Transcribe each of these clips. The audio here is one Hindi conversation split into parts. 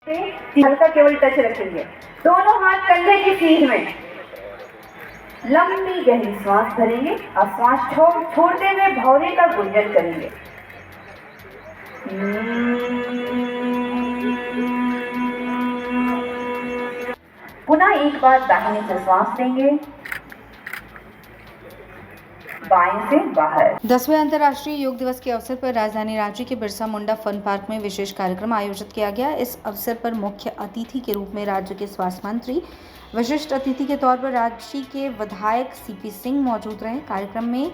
हल्का केवल टच रखेंगे। दोनों हाथ कंधे की सीध में। लंबी गहरी सांस भरेंगे और सांस छोड़ते हुए भौरे का गुंजन करेंगे। पुनः एक बार दाहिने से सांस लेंगे, बाएं से बाहर। 10वें अंतर्राष्ट्रीय योग दिवस के अवसर पर राजधानी रांची के बिरसा मुंडा फन पार्क में विशेष कार्यक्रम आयोजित किया गया। इस अवसर पर मुख्य अतिथि के रूप में राज्य के स्वास्थ्य मंत्री, विशिष्ट अतिथि के तौर पर राज्य के विधायक सीपी सिंह मौजूद रहे। कार्यक्रम में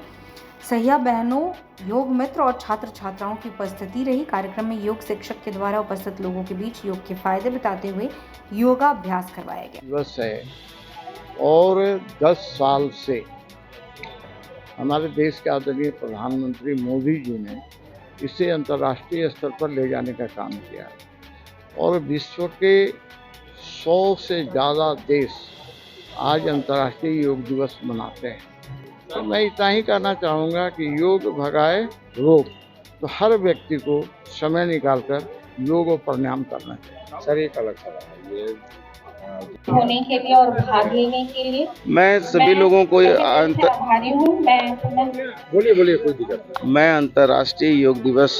सहिया बहनों, योग मित्र और छात्र छात्राओं की उपस्थिति रही। कार्यक्रम में योग शिक्षक के द्वारा उपस्थित लोगों के बीच योग के फायदे बताते हुए योगाभ्यास करवाया गया। दिवस है और 10 साल से हमारे देश के आदरणीय प्रधानमंत्री मोदी जी ने इसे अंतर्राष्ट्रीय स्तर पर ले जाने का काम किया और विश्व के 100 से ज़्यादा देश आज अंतर्राष्ट्रीय योग दिवस मनाते हैं। तो मैं इतना ही कहना चाहूँगा कि योग भगाए रोग, तो हर व्यक्ति को समय निकालकर योग और प्राणायाम करना चाहिए। सर एक अलग सवाल है, होने के लिए और भाग लेने के लिए मैं सभी लोगों को आभारी हूँ। बोलिए कोई दिक्कत नहीं। मैं अंतर्राष्ट्रीय योग दिवस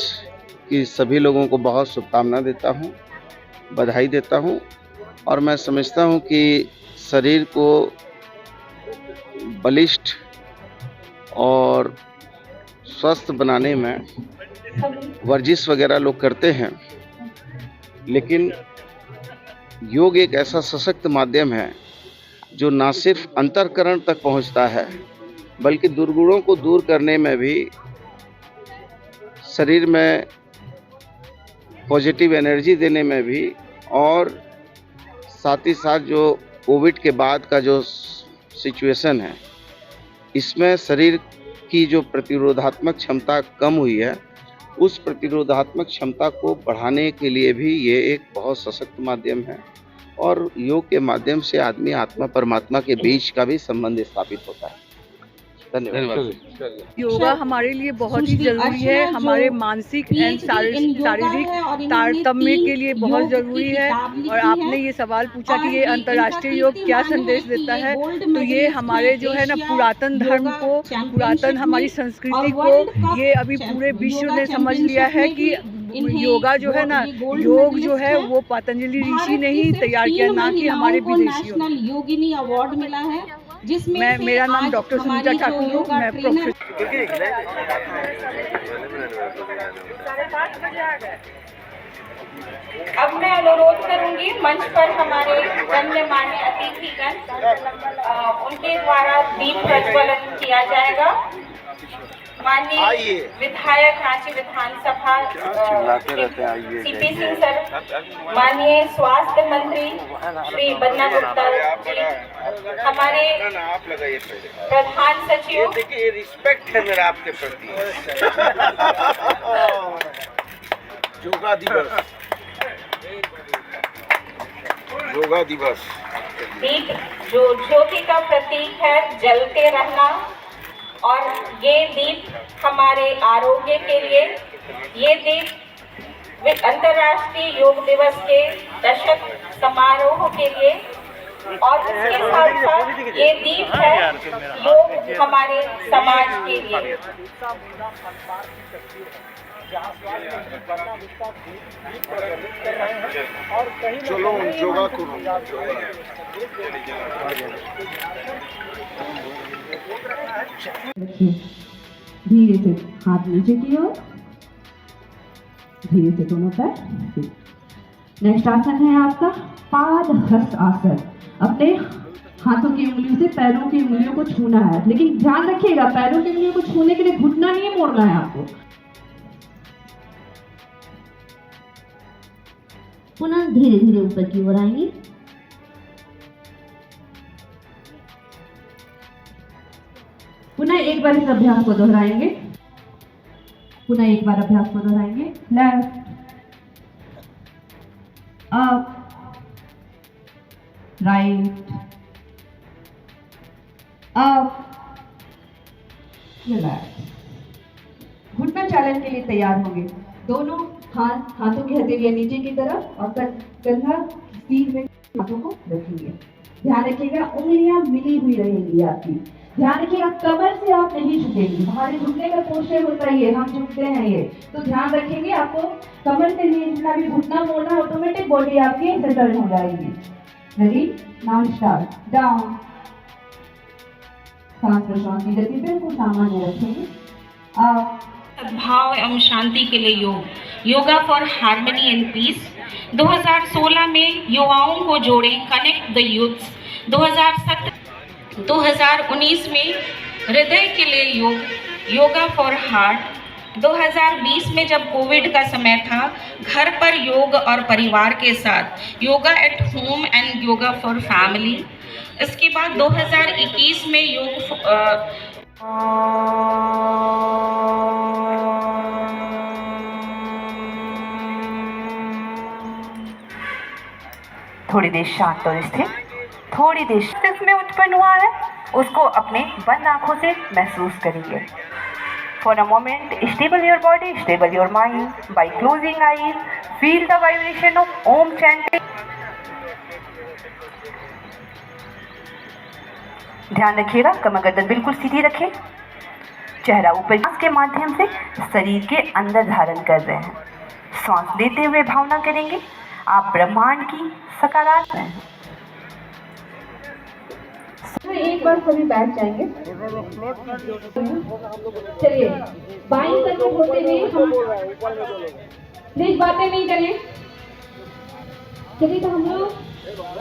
की सभी लोगों को बहुत शुभकामना देता हूँ, बधाई देता हूँ और मैं समझता हूँ कि शरीर को बलिष्ठ और स्वस्थ बनाने में वर्जिश वगैरह लोग करते हैं, लेकिन योग एक ऐसा सशक्त माध्यम है जो न सिर्फ अंतःकरण तक पहुंचता है बल्कि दुर्गुणों को दूर करने में भी, शरीर में पॉजिटिव एनर्जी देने में भी, और साथ ही साथ जो कोविड के बाद का जो सिचुएशन है इसमें शरीर की जो प्रतिरोधात्मक क्षमता कम हुई है, उस प्रतिरोधात्मक क्षमता को बढ़ाने के लिए भी ये एक बहुत सशक्त माध्यम है और योग के माध्यम से आदमी आत्मा परमात्मा के बीच का भी संबंध स्थापित होता है। धन्यवाद। योगा हमारे लिए बहुत ही जरूरी है, हमारे मानसिक एंड शारीरिक तारतम्य के लिए बहुत जरूरी है। और आपने ये सवाल पूछा कि ये अंतर्राष्ट्रीय योग क्या संदेश देता है, तो ये हमारे जो है ना पुरातन धर्म को, पुरातन हमारी संस्कृति को ये अभी पूरे विश्व ने समझ लिया है कि योगा जो है ना, योग जो है वो पतंजलि ऋषि ने ही तैयार किया, ना कि हमारे विदेशियों। योगिनी अवार्ड मिला है जिसमें मेरा नाम डॉक्टर सुनीता ठाकुर हूँ, मैं प्रोफेसर। अब मैं अनुरोध करूंगी मंच पर हमारे गण्यमान्य अतिथिगण, उनके द्वारा दीप प्रज्वलन किया जाएगा। माननीय विधायक रांची विधानसभा सीपी सिंह सर, माननीय स्वास्थ्य मंत्री श्री बन्ना गुप्ता जी, हमारे प्रधान सचिव। देखिए रिस्पेक्ट है मेरा आपके प्रति। योगा दिवस, योगा दिवस। दीप जो ज्योति का प्रतीक है, जलते रहना, और ये दीप हमारे आरोग्य के लिए, ये दीप अंतर्राष्ट्रीय योग दिवस के दशक समारोह के लिए, और इसके साथ साथ ये दीप है योग हमारे समाज के लिए। चलो योगा करो। धीरे से हाथ नीचे की ओर, धीरे से दोनों पैर। नेक्स्ट आसन है आपका पादहस्त आसन। अपने हाथों की उंगलियों से पैरों की उंगलियों को छूना है, लेकिन ध्यान रखिएगा पैरों की उंगलियों को छूने के लिए घुटना नहीं मोड़ना है आपको। पुनः धीरे धीरे ऊपर की ओर आएंगे। पुनः एक बार इस अभ्यास को दोहराएंगे। पुनः एक बार अभ्यास को दोहराएंगे। Left, up, right, up, relax. घुटना चैलेंज के लिए तैयार होंगे। दोनों हाथों की हथेलियां नीचे की तरफ और कंधा सीध में हाथों को रखेंगे। ध्यान रखिएगा उंगलियां मिली हुई रहेंगी आपकी। ध्यान रखिएगा कमर से आप नहीं झुकेंगे। हमारे झुकने का पोस्चर होता है ये, हम झुकते हैं ये, तो ध्यान रखेंगे आपको कमर से नहीं झुकना, भी घुटना मोड़ना, ऑटोमेटिक बॉडी आपकी सेटल हो जाएगी। Ready, now start. डाउन, सांस प्रश्वास की गति बिल्कुल सामान्य रखेंगे। अप, सद्भाव एवं शांति के लिए yoga for harmony and peace. 2016 में युवाओं को जोड़े, कनेक्ट द यूथ्स। 2019 में हृदय के लिए योगा फॉर हार्ट। 2020 में जब कोविड का समय था, घर पर योग और परिवार के साथ yoga at home and yoga for family. इसके बाद 2021 में थोड़ी देर शांत और स्थिर, थोड़ी देर जिसमें उत्पन्न हुआ है उसको अपने बंद आंखों से महसूस करिए। For a moment stable your body, stable your mind by closing eyes, feel the vibration of Om chanting. ध्यान रखिएगा कमर गर्दन बिल्कुल सीधी रखें, चेहरा ऊपर सांस के माध्यम से शरीर के अंदर धारण कर रहे हैं। सांस लेते हुए भावना करेंगे आप ब्रह्मांड की सकारात्मक हैं। एक बार सभी बैठ जाएंगे। चलिए बाईं तरफ होते हुए हम प्लीज बातें नहीं करें। चलिए तो हम लोग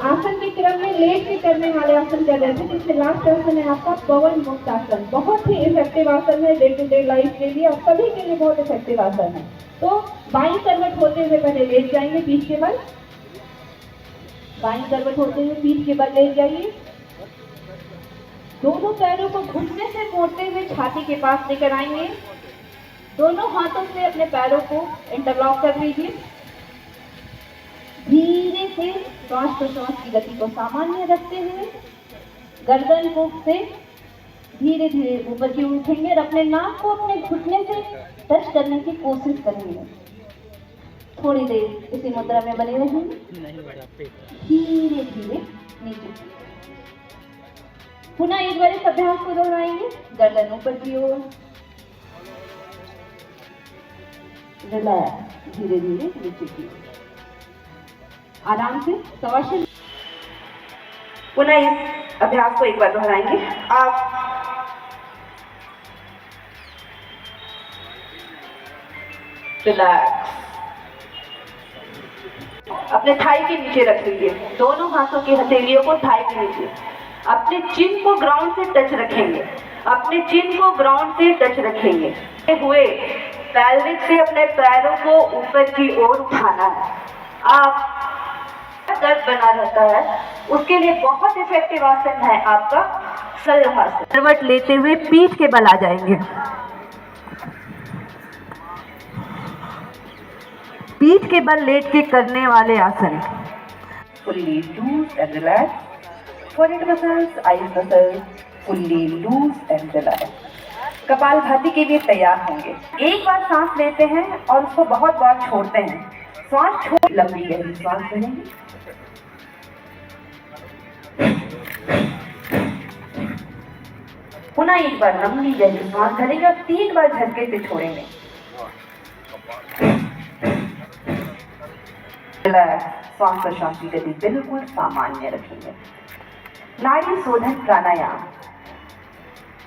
आसन के क्रम में लेट के करने वाले आसन कर रहे थे, जिसमें लास्ट आसन है आपका पवन मुक्त आसन। बहुत ही इफेक्टिव आसन है डे टू डे लाइफ के लिए और सभी के लिए बहुत इफेक्टिव आसन है। तो बाईं करवट होते हुए पहले लेट जाएंगे, पीठ के बल। बाईं करवट होते हुए पीठ के बल लेट जाइए। दोनों पैरों को घुटने से मोड़ते हुए छाती के पास लेकर आएंगे। दोनों हाथों से अपने पैरों को इंटरलॉक कर लीजिए। धीरे से श्वास प्रश्वास की गति को सामान्य रखते हुए गर्दन को से धीरे धीरे ऊपर की ओर उठेंगे और अपने नाक को अपने घुटने से टच करने की कोशिश करेंगे। थोड़ी देर इसी मुद्रा में बने रहेंगे, धीरे धीरे नीचे। पुनः एक बार इस अभ्यास को दोहराएंगे। गर्दन ऊपर की ओर, रिलैक्स, धीरे धीरे नीचे की ओर, आराम से शवासन। पुनः इस अभ्यास को एक बार दोहराएंगे। आप रिलैक्स, अपने थाई के नीचे रख लीजिए। दोनों हाथों की हथेलियों को थाई के नीचे, अपने चिन को ग्राउंड से टच रखेंगे। अपने चिन को ग्राउंड से टच रखेंगे हुए पैल्विक से अपने पैरों को ऊपर की ओर उठाना है। आप दर्द बना रहता है, उसके लिए बहुत इफेक्टिव आसन है आपका शलभासन। करवट लेते हुए पीठ के बल आ जाएंगे। पीठ के बल लेट के करने वाले आसन। Fully loose and relax. Forehead muscles, eyes muscles, fully loose and relax. Kapalbhati के लिए तैयार होंगे। एक बार सांस लेते हैं और उसको बहुत बार छोड़ते हैं। सांस छोड़, लंबी गहरी सांस लेंगे। पुनः एक बार लंबी गहरी सांस भरेंगे और 3 बार झटके से छोड़ेंगे। श्वास प्रश्वास की गति बिल्कुल सामान्य रखेंगे। नाड़ी शोधन प्राणायाम।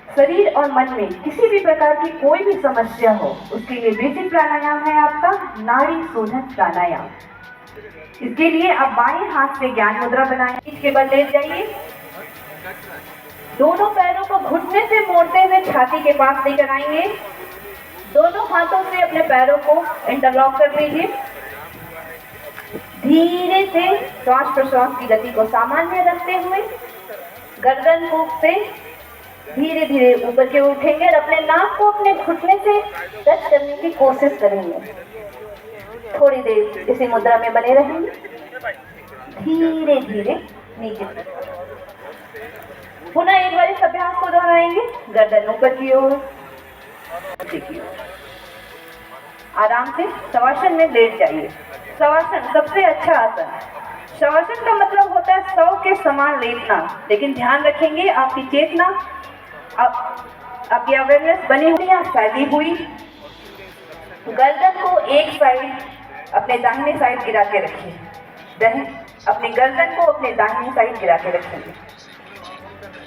शरीर और मन में किसी भी प्रकार की कोई भी समस्या हो, उसके लिए बेसिक प्राणायाम है आपका नाड़ी शोधन प्राणायाम। इसके लिए आप बाएं हाथ से ज्ञान मुद्रा बनाएं, पीठ के बल लेट जाइए। दोनों पैरों को घुटने से मोड़ते हुए छाती के पास लेकर आएंगे। दोनों हाथों से अपने पैरों को इंटरलॉक कर लीजिए। धीरे से श्वास प्रश्वास की गति को सामान्य रखते हुए गर्दन को से धीरे धीरे ऊपर के उठेंगे और अपने नाक को अपने घुटने से टच करने की कोशिश करेंगे। थोड़ी देर इसी मुद्रा में बने रहेंगे, धीरे धीरे नीचे। पुनः एक बार इस अभ्यास को दोहराएंगे। गर्दन ऊपर की ओर, आराम से शवासन में लेट जाइए। शवासन सबसे अच्छा आसन है। शवासन का मतलब होता है 100 के समान लेटना, लेकिन ध्यान रखेंगे आपकी चेतना, आपकी अवेयरनेस बनी हुई या फैली हुई। गर्दन को एक साइड अपने दाहिने साइड गिरा के रखिए। अपने गर्दन को अपने दाहिने साइड गिरा के रखेंगे।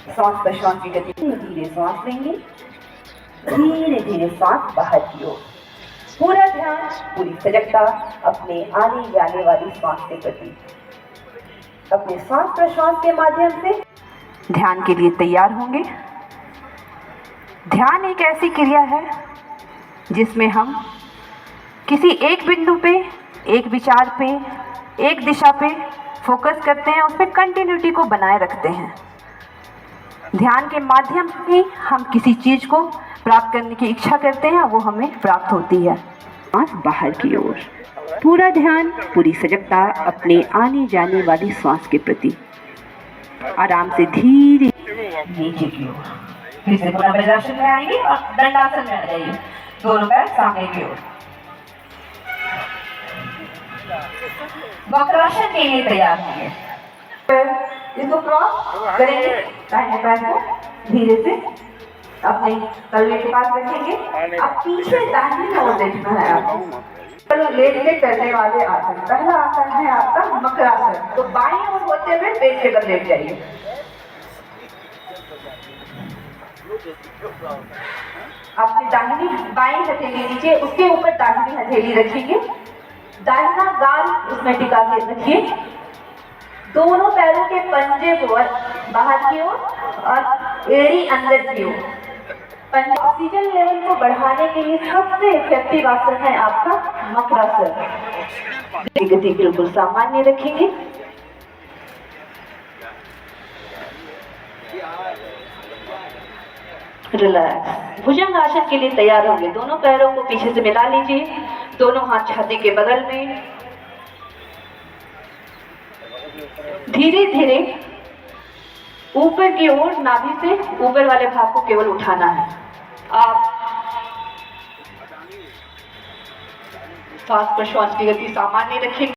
सांस प्रश्वास की गति, धीरे सांस लेंगे, धीरे धीरे सांस बाहर की ओर। पूरा ध्यान, पूरी सजगता अपने आने जाने वाली सांस के प्रति। अपने सांस प्रश्वास के माध्यम से ध्यान के लिए तैयार होंगे। ध्यान एक ऐसी क्रिया है जिसमें हम किसी एक बिंदु पे, एक विचार पे, एक दिशा पे फोकस करते हैं, उस पर कंटिन्यूटी को बनाए रखते हैं। ध्यान के माध्यम से हम किसी चीज को प्राप्त करने की इच्छा करते हैं, वो हमें प्राप्त होती है। सांस बाहर की ओर, पूरा ध्यान, पूरी सजगता अपने आने जाने वाली सांस के प्रति। आराम से धीरे नीचे की ओर, फिर से पुनः वज्रासन में आएंगे और दंडासन में आ जाइए। दोनों पैर सामने की ओर। वक्रासन के लिए तैयार होंगे। इसको क्रॉस करेंगे, दाहिने पैर को धीरे से अपने तलवे के पास रखेंगे। अब पीछे दाहिनी ओर देखना है आपको। लेट के करने वाले आसन, पहला आसन है आपका मकरासन। तो बाईं ओर होते हुए पेट के बल लेट जाइए। अपनी दाहिनी बाईं हथेली नीचे, उसके ऊपर दाहिनी हथेली रखेंगे। दाहिना गाल उसमें टिका के रखिए। दोनों पैरों के पंजे को बाहर की ओर और एड़ी अंदर की ओर। ऑक्सीजन लेवल को बढ़ाने के लिए सबसे इफेक्टिव आसन है आपका मकरासन। गति बिल्कुल सामान्य रखेंगे। रिलैक्स। भुजंग आसन के लिए तैयार होंगे। दोनों पैरों को पीछे से मिला लीजिए, दोनों हाथ छाती के बगल में। धीरे धीरे ऊपर की ओर, नाभि से ऊपर वाले भाग को केवल उठाना है। आप सांस प्रश्वास की गति सामान्य रखेंगे।